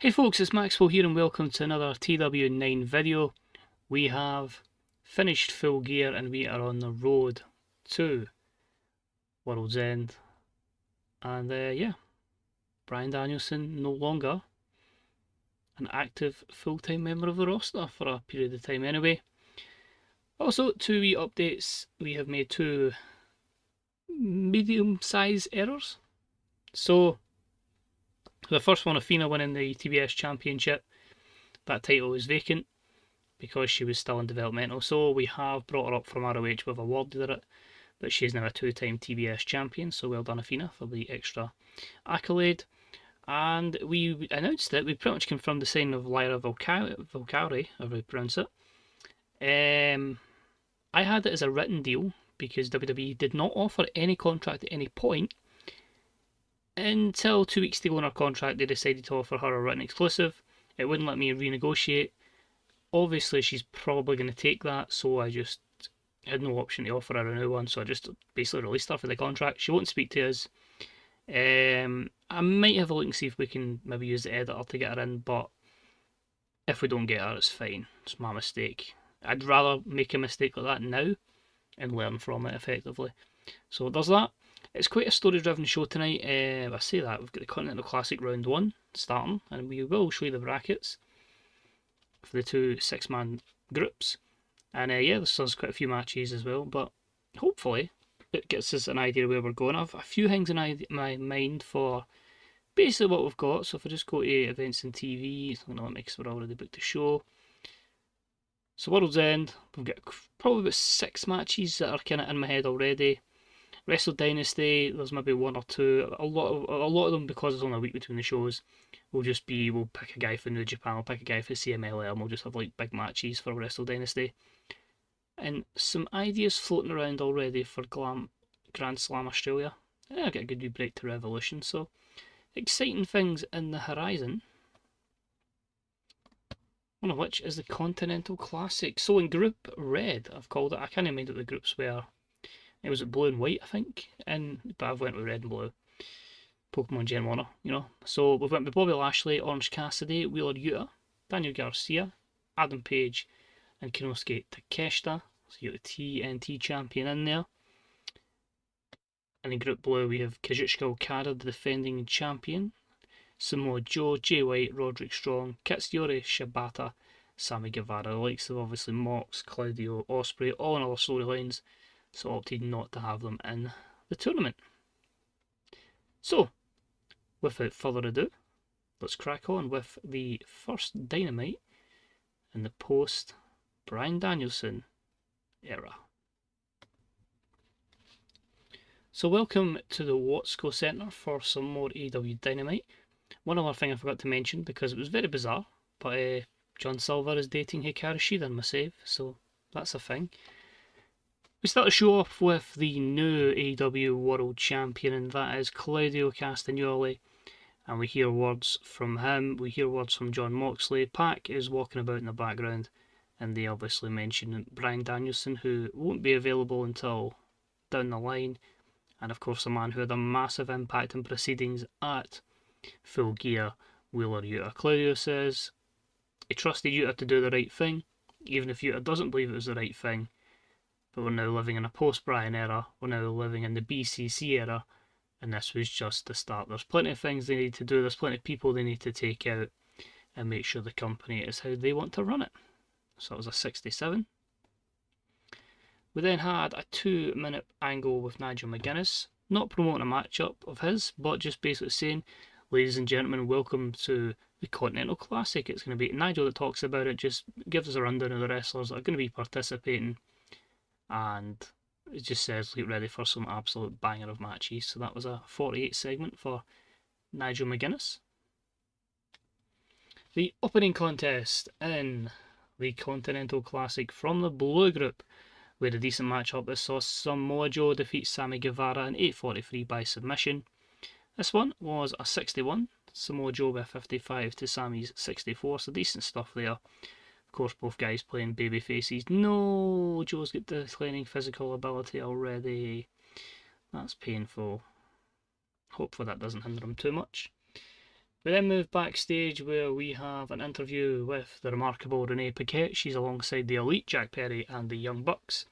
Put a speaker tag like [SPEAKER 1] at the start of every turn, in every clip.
[SPEAKER 1] Hey folks, it's Maxwell here and welcome to another TW9 video. We have finished Full Gear and we are on the road to World's End. And yeah, Bryan Danielson no longer an active full-time member of the roster for a period of time anyway. Also, two wee updates. We have made two medium-sized errors. So, the first one, Athena winning the TBS Championship. That title is vacant because she was still in developmental. So we have brought her up from ROH, we've awarded her it, but she's now a two-time TBS champion. So well done, Athena, for the extra accolade. And we announced it. We pretty much confirmed the signing of Lyra Valkyrie, however you pronounce it. I had it as a written deal because WWE did not offer any contract at any point until 2 weeks to go in her contract. They decided to offer her a written exclusive. It wouldn't let me renegotiate. Obviously, she's probably going to take that, so I just had no option to offer her a new one, so I just basically released her for the contract. She won't speak to us. I might have a look and see if we can maybe use the editor to get her in, but if we don't get her, it's fine. It's my mistake. I'd rather make a mistake like that now and learn from it effectively. So there's that. It's quite a story-driven show tonight. I say that, we've got the Continental Classic Round 1 starting, and we will show you the brackets for the two six-man groups. And yeah, there's quite a few matches as well, but hopefully it gets us an idea of where we're going. I've a few things in my mind for basically what we've got. So if I just go to events and TV, it's not going to let me because we're already booked the show. So World's End, we've got probably about 6 matches that are kind of in my head already. Wrestle Dynasty, there's maybe 1 or 2. A lot of them, because it's only a week between the shows, will just be, we'll pick a guy for New Japan, we'll pick a guy for CMLL, and we'll just have like big matches for Wrestle Dynasty. And some ideas floating around already for Grand Slam Australia. Yeah, I get a good wee break to Revolution, so exciting things in the horizon. One of which is the Continental Classic. So in Group Red, I've called it, I can't even mind what the groups were. It was blue and white, I think, but I've went with red and blue. Pokemon Gen 1, you know. So we've went with Bobby Lashley, Orange Cassidy, Wheeler Yuta, Daniel Garcia, Adam Page, and Konosuke Takeshita. So you got the TNT champion in there. And in Group Blue we have Kazuchika Okada, the defending champion, Samoa Joe, Jay White, Roderick Strong, Katsuyori Shibata, Sammy Guevara. The likes of obviously Mox, Claudio, Ospreay, all in other storylines. So opted not to have them in the tournament. So, without further ado, let's crack on with the first Dynamite in the post Bryan Danielson era. So welcome to the Watsco Centre for some more AEW Dynamite. One other thing I forgot to mention, because it was very bizarre, but John Silver is dating Hikaru Shida in my save, so that's a thing. We start the show off with the new AEW World Champion, and that is Claudio Castagnoli. And we hear words from him, we hear words from Jon Moxley. Pac is walking about in the background, and they obviously mention Bryan Danielson, who won't be available until down the line. And of course, a man who had a massive impact in proceedings at Full Gear, Wheeler Yuta. Claudio says he trusted Yuta to do the right thing, even if Yuta doesn't believe it was the right thing. But we're now living in a post-Bryan era, we're now living in the BCC era, and this was just the start. There's plenty of things they need to do, there's plenty of people they need to take out and make sure the company is how they want to run it. So it was a 67. We then had a 2-minute angle with Nigel McGuinness, not promoting a matchup of his, but just basically saying, ladies and gentlemen, welcome to the Continental Classic. It's going to be Nigel that talks about it, just gives us a rundown of the wrestlers that are going to be participating. And it just says get ready for some absolute banger of matches. So that was a 48 segment for Nigel McGuinness. The opening contest in the Continental Classic from the Blue Group. We had a decent matchup that saw Samoa Joe defeat Sammy Guevara in 8:43 by submission. This one was a 61. Samoa Joe by 55 to Sammy's 64. So decent stuff there. Of course, both guys playing baby faces. No, Joe's got declining physical ability already. That's painful. Hopefully that doesn't hinder him too much. We then move backstage where we have an interview with the remarkable Renee Paquette. She's alongside the Elite, Jack Perry, and the Young Bucks.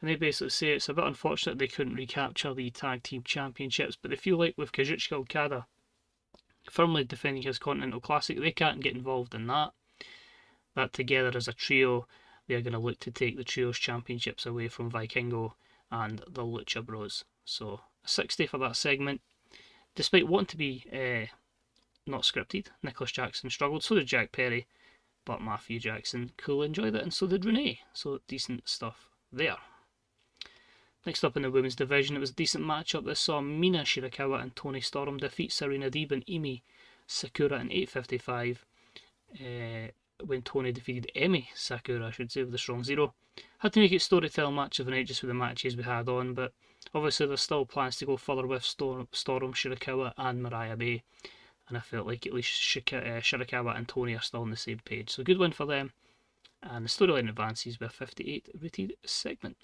[SPEAKER 1] And they basically say it's a bit unfortunate they couldn't recapture the tag team championships, but they feel like with Kazuchika Okada firmly defending his Continental Classic, they can't get involved in that. That together as a trio, they're going to look to take the Trios Championships away from Vikingo and the Lucha Bros. So, a 60 for that segment. Despite wanting to be not scripted, Nicholas Jackson struggled, so did Jack Perry, but Matthew Jackson coolly enjoyed it, and so did Renee. So, decent stuff there. Next up in the women's division, it was a decent matchup that saw Mina Shirakawa and Toni Storm defeat Serena Deeb and Emi Sakura in 8:55. When Toni defeated Emi Sakura, I should say, with a strong zero. Had to make it storytelling match of the night just with the matches we had on, but obviously there's still plans to go further with Storm, Shirakawa and Mariah Bay, and I felt like at least Shirakawa and Toni are still on the same page. So good win for them, and the storyline advances with a 58 rated segment.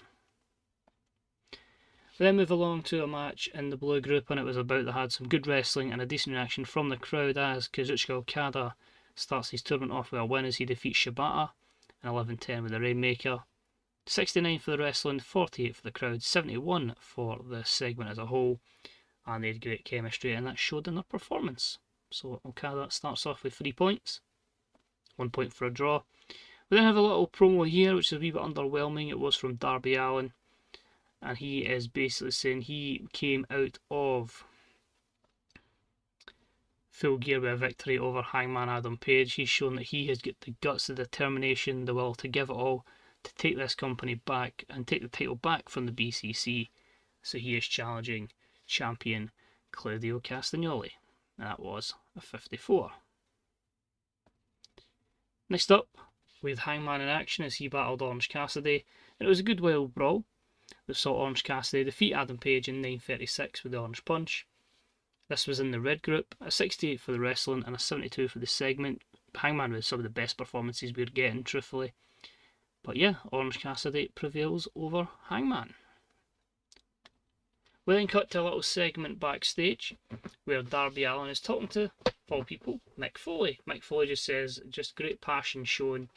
[SPEAKER 1] We then move along to a match in the blue group, and it was about that had some good wrestling and a decent reaction from the crowd as Kazuchika Okada starts his tournament off with a win as he defeats Shibata in 11-10 with the Rainmaker. 69 for the wrestling, 48 for the crowd, 71 for the segment as a whole, and they had great chemistry, and that showed in their performance. So Okada starts off with 3 points, 1 point for a draw. We then have a little promo here, which is a wee bit underwhelming. It was from Darby Allin, and he is basically saying he came out of Full Gear with a victory over Hangman Adam Page. He's shown that he has got the guts, the determination, the will to give it all to take this company back and take the title back from the BCC. So he is challenging champion Claudio Castagnoli. And that was a 54. Next up, with Hangman in action as he battled Orange Cassidy. And it was a good wild brawl that saw Orange Cassidy defeat Adam Page in 9:36 with the Orange Punch. This was in the red group, a 68 for the wrestling and a 72 for the segment. Hangman with some of the best performances we were getting, truthfully. But yeah, Orange Cassidy prevails over Hangman. We then cut to a little segment backstage where Darby Allin is talking to, of all people, Mick Foley. Mick Foley just says, just great passion shown,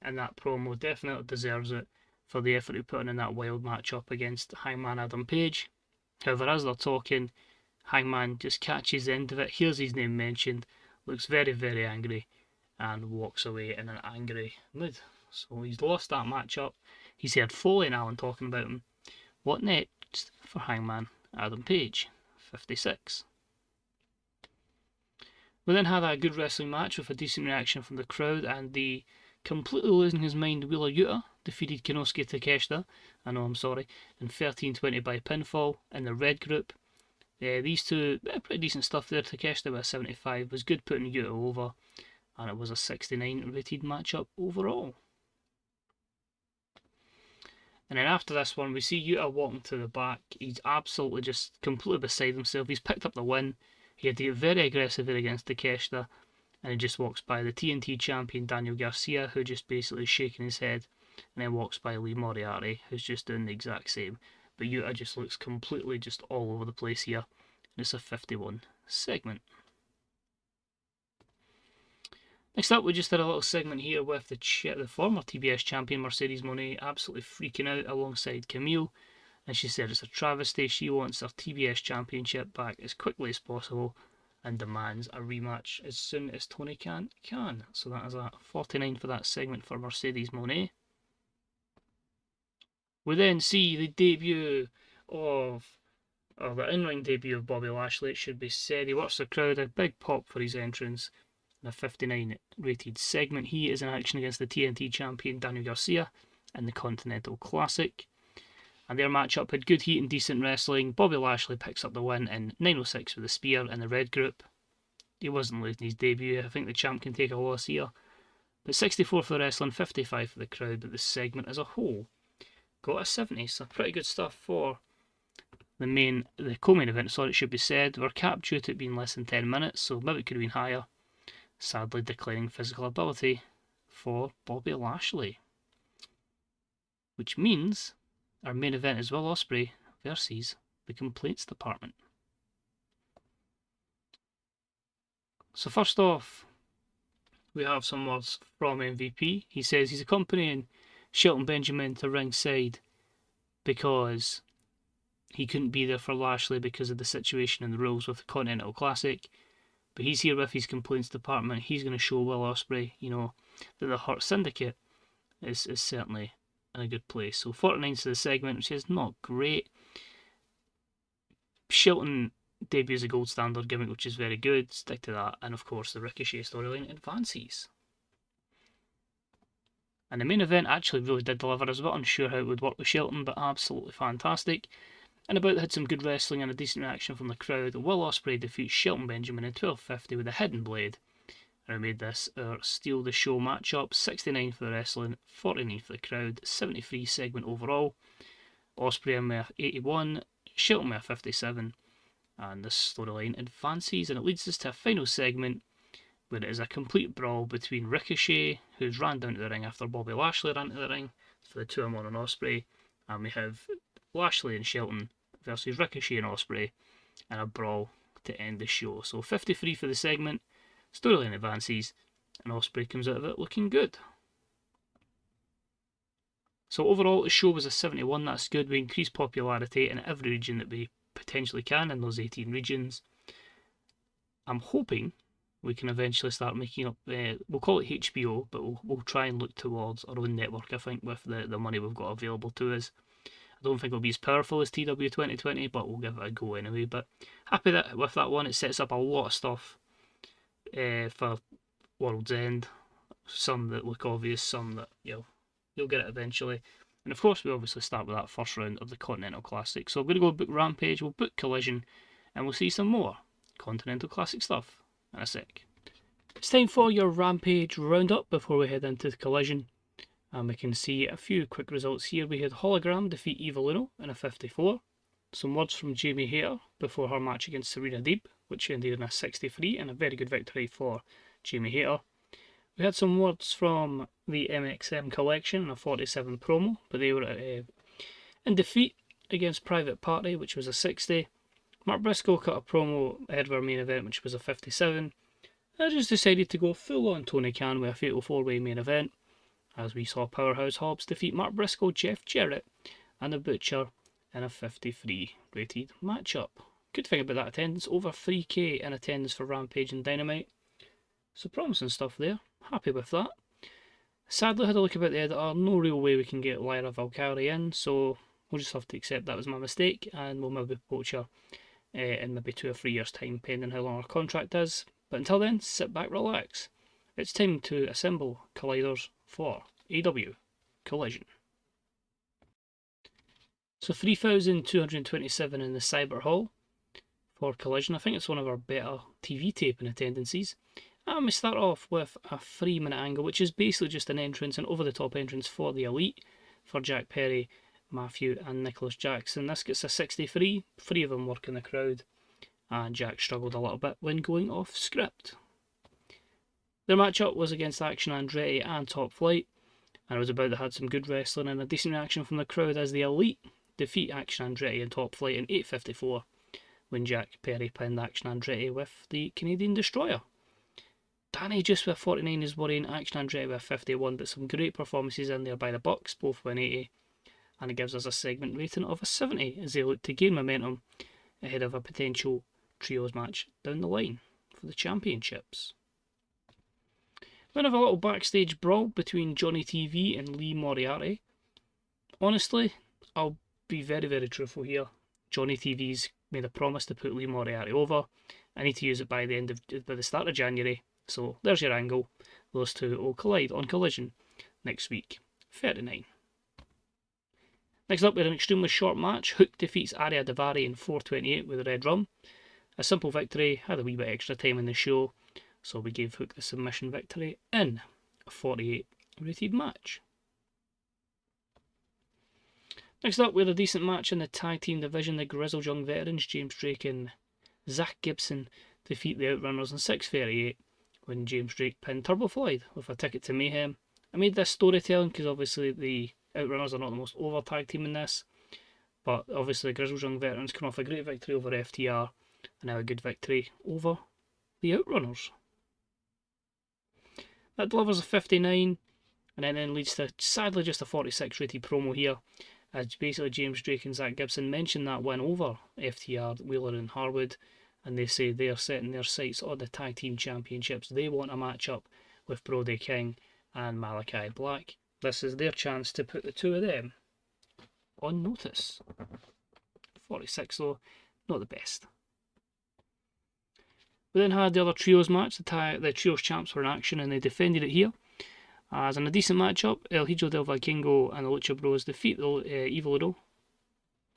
[SPEAKER 1] and that promo definitely deserves it for the effort he put in that wild matchup against Hangman Adam Page. However, as they're talking, Hangman just catches the end of it, hears his name mentioned, looks very, very angry, and walks away in an angry mood. So he's lost that matchup. He's heard Foley and Allin talking about him. What next for Hangman Adam Page? 56. We then had a good wrestling match with a decent reaction from the crowd, and the completely losing his mind Wheeler Yuta defeated Konosuke Takeshita, I know I'm sorry, in 13-20 by pinfall in the red group. These two, pretty decent stuff there. Takeshita with a 75 was good putting Yuta over, and it was a 69 rated matchup overall. And then after this one, we see Yuta walking to the back. He's absolutely just completely beside himself. He's picked up the win. He had to get very aggressive there against Takeshita, and he just walks by the TNT champion Daniel Garcia, who just basically is shaking his head, and then walks by Lee Moriarty, who's just doing the exact same. But Yuta just looks completely just all over the place here. And it's a 51 segment. Next up, we just had a little segment here with the former TBS champion Mercedes Moné absolutely freaking out alongside Camille. And she said it's a travesty. She wants her TBS championship back as quickly as possible and demands a rematch as soon as Tony Khan can. So that is a 49 for that segment for Mercedes Moné. We then see the debut of, or the in-ring debut of Bobby Lashley, it should be said. He works the crowd, a big pop for his entrance in a 59 rated segment. He is in action against the TNT champion Daniel Garcia in the Continental Classic. And their matchup had good heat and decent wrestling. Bobby Lashley picks up the win in 9:06 with a spear in the red group. He wasn't losing his debut. I think the champ can take a loss here. But 64 for the wrestling, 55 for the crowd, but the segment as a whole got a 70, so pretty good stuff for the co-main event, sorry, it should be said. We're capped due to it being less than 10 minutes, so maybe it could have been higher. Sadly declining physical ability for Bobby Lashley. Which means our main event is Will Ospreay versus the Complaints Department. So first off, we have some words from MVP. He says he's accompanying Shelton Benjamin to ringside because he couldn't be there for Lashley because of the situation and the rules with the Continental Classic. But he's here with his complaints department. He's going to show Will Ospreay, that the Hurt Syndicate is certainly in a good place. So 49's to the segment, which is not great. Shelton debuts a gold standard gimmick, which is very good. Stick to that. And of course, the Ricochet storyline advances. And the main event actually really did deliver. I was a bit unsure how it would work with Shelton, but absolutely fantastic. And about had some good wrestling and a decent reaction from the crowd. Will Ospreay defeats Shelton Benjamin in 12:50 with a hidden blade. And we made this our Steal the Show matchup. 69 for the wrestling, 49 for the crowd, 73 segment overall. Ospreay with 81, Shelton with 57. And the storyline advances, and it leads us to a final segment where it is a complete brawl between Ricochet, who's ran down to the ring after Bobby Lashley ran to the ring for the 2-on-1 on Ospreay, and we have Lashley and Shelton versus Ricochet and Ospreay in a brawl to end the show. So 53 for the segment, storyline advances, and Ospreay comes out of it looking good. So overall, the show was a 71. That's good. We increased popularity in every region that we potentially can in those 18 regions. I'm hoping we can eventually start making up, we'll call it HBO, but we'll try and look towards our own network, I think, with the money we've got available to us. I don't think it'll be as powerful as TW 2020, but we'll give it a go anyway. But happy that with that one, it sets up a lot of stuff for World's End. Some that look obvious, some that you'll get it eventually. And of course, we obviously start with that first round of the Continental Classic. So I'm going to go book Rampage, we'll book Collision, and we'll see some more Continental Classic stuff in a sec. It's time for your Rampage roundup before we head into the Collision. And we can see a few quick results here. We had Hologram defeat Evil Uno in a 54. Some words from Jamie Hayter before her match against Serena Deeb, which ended in a 63, and a very good victory for Jamie Hayter. We had some words from the MXM collection in a 47 promo, but they were in defeat against Private Party, which was a 60. Mark Briscoe cut a promo ahead of our main event, which was a 57. I just decided to go full on Tony Khan with a fatal 4-way main event, as we saw Powerhouse Hobbs defeat Mark Briscoe, Jeff Jarrett, and the Butcher in a 53 rated matchup. Good thing about that attendance, over 3k in attendance for Rampage and Dynamite. So promising stuff there, happy with that. Sadly, I had a look about the editor, no real way we can get Lyra Valkyrie in, so we'll just have to accept that was my mistake, and we'll maybe poach her in maybe 2 or 3 years time, pending how long our contract is. But until then, sit back, relax. It's time to assemble colliders for AEW Collision. So 3,227 in the Cyber Hall for Collision. I think it's one of our better TV taping attendances. And we start off with a 3-minute angle, which is basically just an entrance, an over-the-top entrance for the Elite, for Jack Perry, Matthew and Nicholas Jackson. This gets a 63, 3 of them work in the crowd, and Jack struggled a little bit when going off script. Their matchup was against Action Andretti and Top Flight, and it was about they had some good wrestling and a decent reaction from the crowd as the Elite defeat Action Andretti and Top Flight in 8:54 when Jack Perry pinned Action Andretti with the Canadian Destroyer. Danny just with 49 is worrying Action Andretti with 51, but some great performances in there by the Bucks, both 180, and it gives us a segment rating of a 70 as they look to gain momentum ahead of a potential trios match down the line for the championships. We have a little backstage brawl between Johnny TV and Lee Moriarty. Honestly, I'll be very, very truthful here. Johnny TV's made a promise to put Lee Moriarty over. I need to use it by the start of January. So there's your angle. Those two will collide on Collision next week. 39. Next up, we had an extremely short match. Hook defeats Arya Daivari in 4:28 with a red rum. A simple victory, had a wee bit extra time in the show, so we gave Hook the submission victory in a 48 rated match. Next up, we had a decent match in the tag team division. The Grizzled Young Veterans, James Drake and Zach Gibson, defeat the Outrunners in 6:38 when James Drake pinned Turbo Floyd with a ticket to Mayhem. I made this storytelling because obviously the Outrunners are not the most over tag team in this, but obviously the Grizzled Young Veterans come off a great victory over FTR and now a good victory over the Outrunners. That delivers a 59, and then leads to, sadly, just a 46 rated promo here, as basically James Drake and Zach Gibson mention that win over FTR, Wheeler and Harwood, and they say they are setting their sights on the Tag Team Championships. They want a matchup with Brody King and Malachi Black. This is their chance to put the two of them on notice. 46 though, not the best. We then had the other trios match. The trios champs were in action and they defended it here. As in a decent matchup, El Hijo del Vikingo and the Lucha Bros defeat the Evil Udo,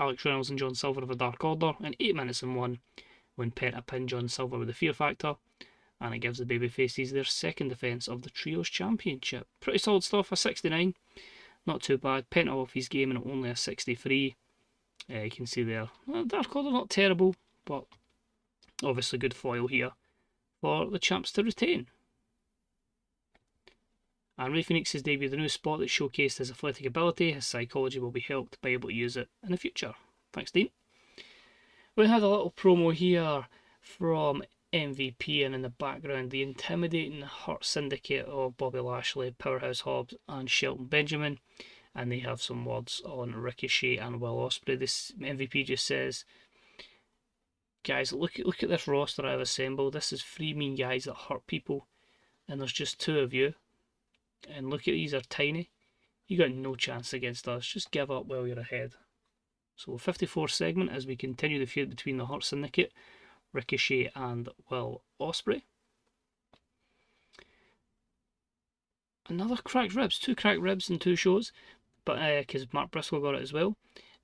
[SPEAKER 1] Alex Reynolds and John Silver of the Dark Order in 8 minutes and 1 when Penta pinned John Silver with the Fear Factor, and it gives the babyfaces their second defence of the Trios Championship. Pretty solid stuff, a 69, not too bad. Penta off his game and only a 63. You can see there, Dark Order not terrible, but obviously good foil here for the champs to retain. And Rey Fenix has debuted a new spot that showcased his athletic ability. His psychology will be helped by able to use it in the future. Thanks, Dean. We had a little promo here from MVP, and in the background the intimidating Hurt Syndicate of Bobby Lashley, Powerhouse Hobbs and Shelton Benjamin, and they have some words on Ricochet and Will Ospreay. This MVP just says, guys, look at this roster I've assembled. This is 3 mean guys that hurt people, and there's just 2 of you. And look at these, are tiny. You got no chance against us. Just give up while you're ahead. So 54 segment as we continue the feud between the Hurt Syndicate, Ricochet and Will Ospreay. Another cracked ribs, 2 cracked ribs in 2 shows, but because Mark Briscoe got it as well.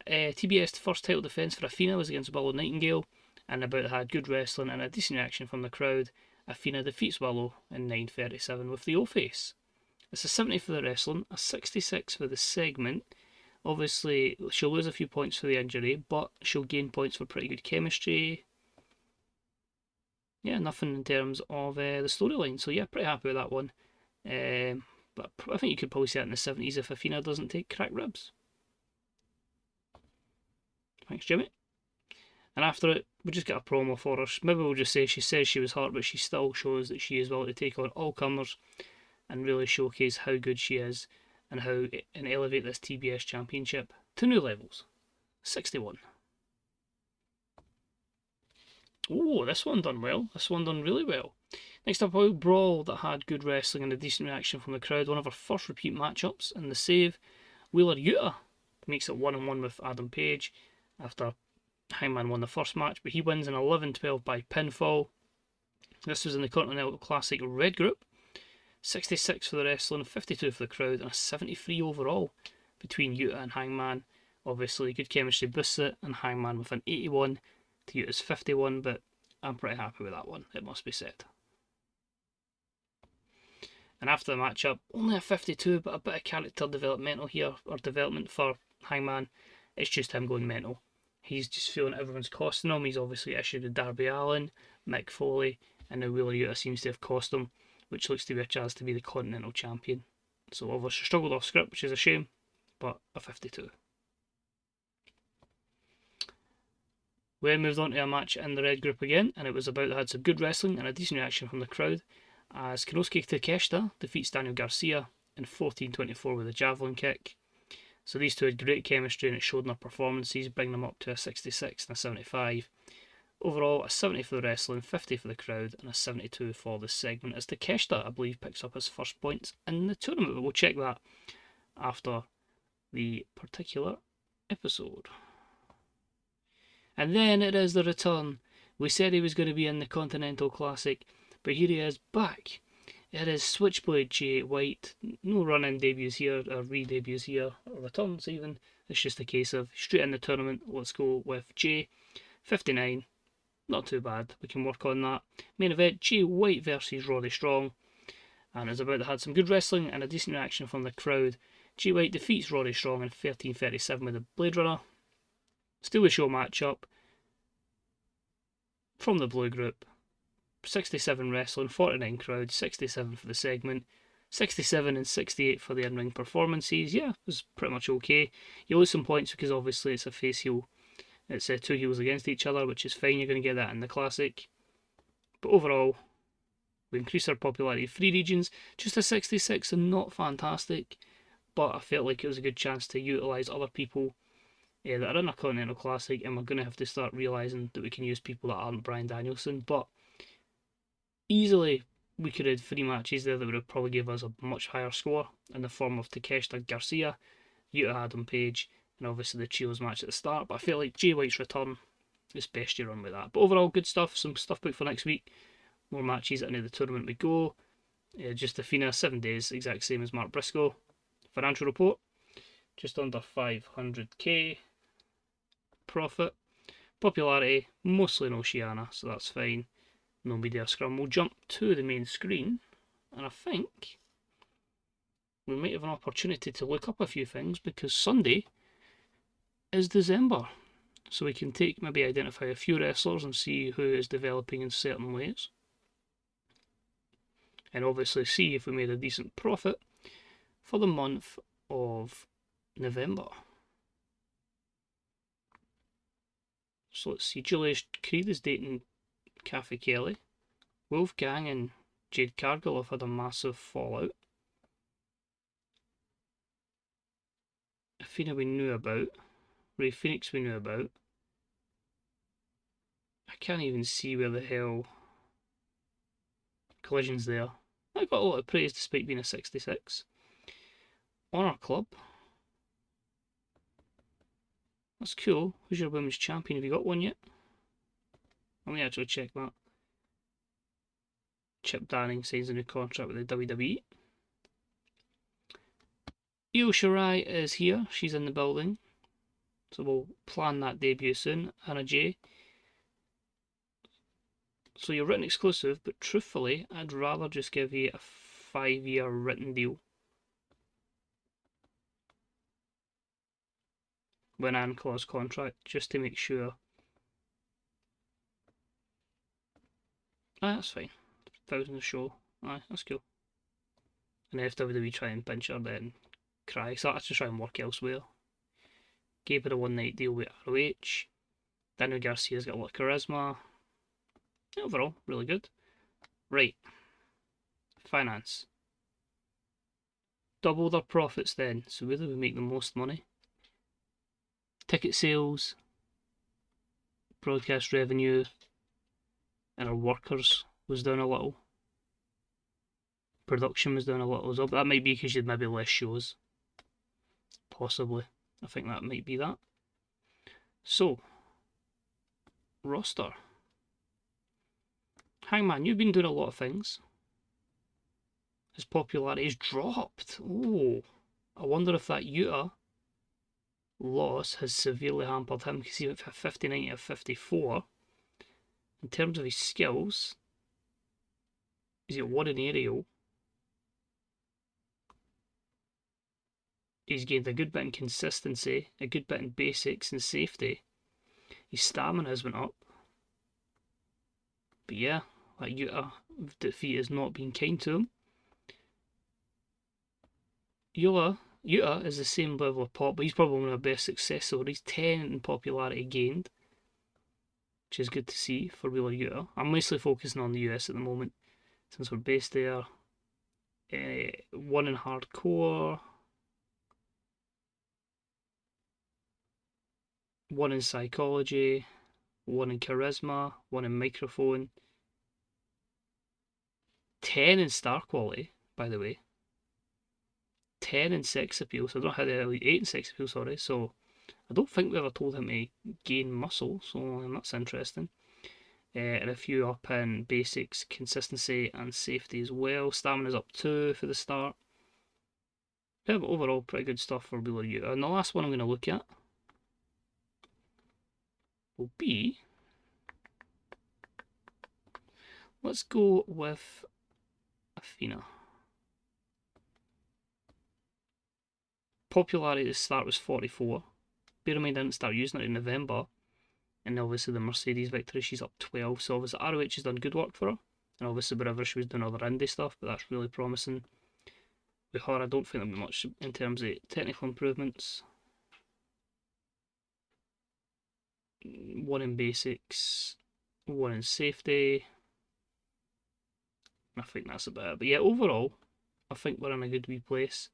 [SPEAKER 1] TBS first title defence for Athena was against Willow Nightingale, and about had good wrestling and a decent reaction from the crowd. Athena defeats Willow in 9:37 with the O-Face. It's a 70 for the wrestling, a 66 for the segment. Obviously, she'll lose a few points for the injury, but she'll gain points for pretty good chemistry. Yeah, nothing in terms of the storyline. So yeah, pretty happy with that one. But I think you could probably see that in the 70s if Athena doesn't take cracked ribs. Thanks, Jimmy. And after it, we just get a promo for her. Maybe we'll just say she says she was hurt, but she still shows that she is willing to take on all comers and really showcase how good she is and elevate this TBS championship to new levels. 61. Oh, this one done well. This one done really well. Next up, a brawl that had good wrestling and a decent reaction from the crowd. One of our first repeat matchups in the save. Wheeler Yuta makes it 1-1 with Adam Page after Hangman won the first match, but he wins in 11-12 by pinfall. This was in the Continental Classic Red Group. 66 for the wrestling, 52 for the crowd, and a 73 overall between Yuta and Hangman. Obviously, good chemistry boosts it, and Hangman with an 81 to Yuta's 51, but I'm pretty happy with that one, it must be said. And after the matchup, only a 52, but a bit of character development for Hangman. It's just him going mental. He's just feeling everyone's costing him. He's obviously issued with Darby Allin, Mick Foley, and now Wheeler Yuta seems to have cost him, which looks to be a chance to be the Continental Champion. So obviously struggled off script, which is a shame, but a 52. We then moved on to a match in the red group again, and it was about that had some good wrestling and a decent reaction from the crowd, as Konosuke Takeshita defeats Daniel Garcia in 14-24 with a javelin kick. So these two had great chemistry and it showed in their performances, bringing them up to a 66 and a 75. Overall, a 70 for the wrestling, 50 for the crowd, and a 72 for the segment, as Takeshita, I believe, picks up his first points in the tournament. But we'll check that after the particular episode. And then it is the return. We said he was going to be in the Continental Classic, but here he is back. It is Switchblade Jay White. No run-in debuts here, or re-debuts here, or returns even. It's just a case of straight in the tournament. Let's go with Jay. 59. Not too bad. We can work on that. Main event, Jay White versus Roddy Strong. And it's about to have some good wrestling and a decent reaction from the crowd. Jay White defeats Roddy Strong in 13:37 with a Blade Runner. Still a show matchup from the blue group. 67 wrestling, 49 crowd, 67 for the segment, 67 and 68 for the in-ring performances. Yeah, it was pretty much okay. You lose some points because obviously it's a face heel. It's 2 heels against each other, which is fine. You're going to get that in the Classic. But overall, We increased our popularity of free regions. Just a 66 and not fantastic, but I felt like it was a good chance to utilise other people that are in a Continental Classic, and we're going to have to start realising that we can use people that aren't Bryan Danielson. But easily, we could have 3 matches there that would have probably give us a much higher score in the form of Takeshita Garcia, Yuta Adam Page, and obviously the Trios match at the start. But I feel like Jay White's return, it's best you run with that. But overall, good stuff. Some stuff booked for next week. More matches at the end of the tournament we go. Just Athena, 7 days, exact same as Mark Briscoe. Financial report, just under 500k profit. Popularity, mostly in Oceania, so that's fine. No media scrum. We'll jump to the main screen, and I think we might have an opportunity to look up a few things because Sunday is December. So we can maybe identify a few wrestlers and see who is developing in certain ways. And obviously see if we made a decent profit for the month of November. So let's see, Julius Creed is dating Kathy Kelly. Wolfgang and Jade Cargill have had a massive fallout. Athena we knew about. Ray Phoenix we knew about. I can't even see where the hell Collision's there. I got a lot of praise despite being a 66. Honor Club. That's cool. Who's your women's champion? Have you got one yet? Let me actually check that. Chip Danning signs a new contract with the WWE. Io Shirai is here. She's in the building. So we'll plan that debut soon. Anna Jay. So you're written exclusive, but truthfully, I'd rather just give you a 5-year written deal. When Ann clause contract, just to make sure. Aye, that's fine. 1,000 a show. Aye, that's cool. And if WWE try and pinch her, then cry. So that's just try and work elsewhere. Gave her a 1-night deal with ROH. Daniel Garcia's got a lot of charisma. Overall, really good. Right. Finance. Double their profits then, so where do we make the most money? Ticket sales, broadcast revenue, and our workers was down a little. Production was down a little as well, but that might be because you had maybe less shows. Possibly. I think that might be that. So, roster. Hangman, you've been doing a lot of things. His popularity has dropped. Oh, I wonder if that Yuta loss has severely hampered him because he went from 59 to 54. In terms of his skills, he's got 1 in aerial. He's gained a good bit in consistency, a good bit in basics and safety. His stamina has went up. But yeah, that Yuta defeat has not been kind to him. Yuta is the same level of pop, but he's probably one of our best success stories. 10 in popularity gained, which is good to see for Wheeler Yuta. I'm mostly focusing on the US at the moment, since we're based there. 1 in hardcore, 1 in psychology, 1 in charisma, 1 in microphone. 10 in star quality, by the way. 10 in sex appeal, so I don't have the 8 in sex appeal, sorry. So I don't think we ever told him to gain muscle, so that's interesting. And a few up in basics, consistency and safety as well. Stamina's up 2 for the start. Yeah, but overall, pretty good stuff for Wheeler Yuta. And the last one I'm going to look at will be, let's go with Athena. Popularity at the start was 44. Bear in mind I didn't start using it in November. And obviously the Mercedes victory, she's up 12. So obviously ROH has done good work for her. And obviously wherever she was doing other indie stuff, but that's really promising. With her, I don't think there'll be much in terms of technical improvements. 1 in basics, 1 in safety. I think that's about it. But yeah, overall, I think we're in a good wee place.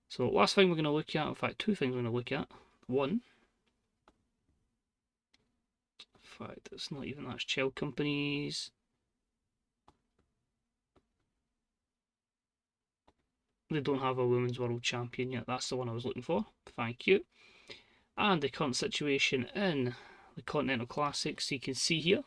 [SPEAKER 1] So last thing we're going to look at, in fact, two things we're going to look at. One, in fact, it's not even that's child companies. They don't have a Women's World Champion yet. That's the one I was looking for. Thank you. And the current situation in the Continental Classic. So you can see here,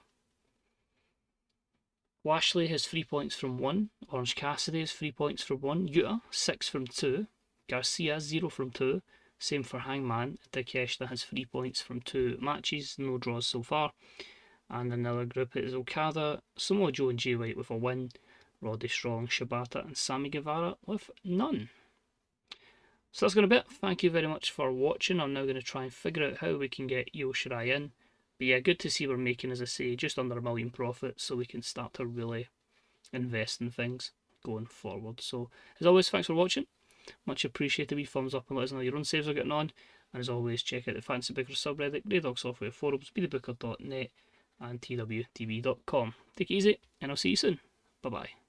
[SPEAKER 1] Lashley has 3 points from 1. Orange Cassidy has 3 points from 1. Yuta, 6 from 2. Garcia, 0 from 2. Same for Hangman. Takeshita has 3 points from 2 matches. No draws so far. And another group is Okada, Samoa Joe and Jay White with a win. Roddy Strong, Shibata and Sammy Guevara with none. So that's going to be it. Thank you very much for watching. I'm now going to try and figure out how we can get Io Shirai in. But yeah, good to see we're making, as I say, just under $1 million profit, so we can start to really invest in things going forward. So as always, thanks for watching. Much appreciated. Wee thumbs up and let us know how your own saves are getting on. And as always, check out the Fancy Booker subreddit, Grey Dog Software forums, bethebooker.net and twtv.com. Take it easy, and I'll see you soon. Bye bye.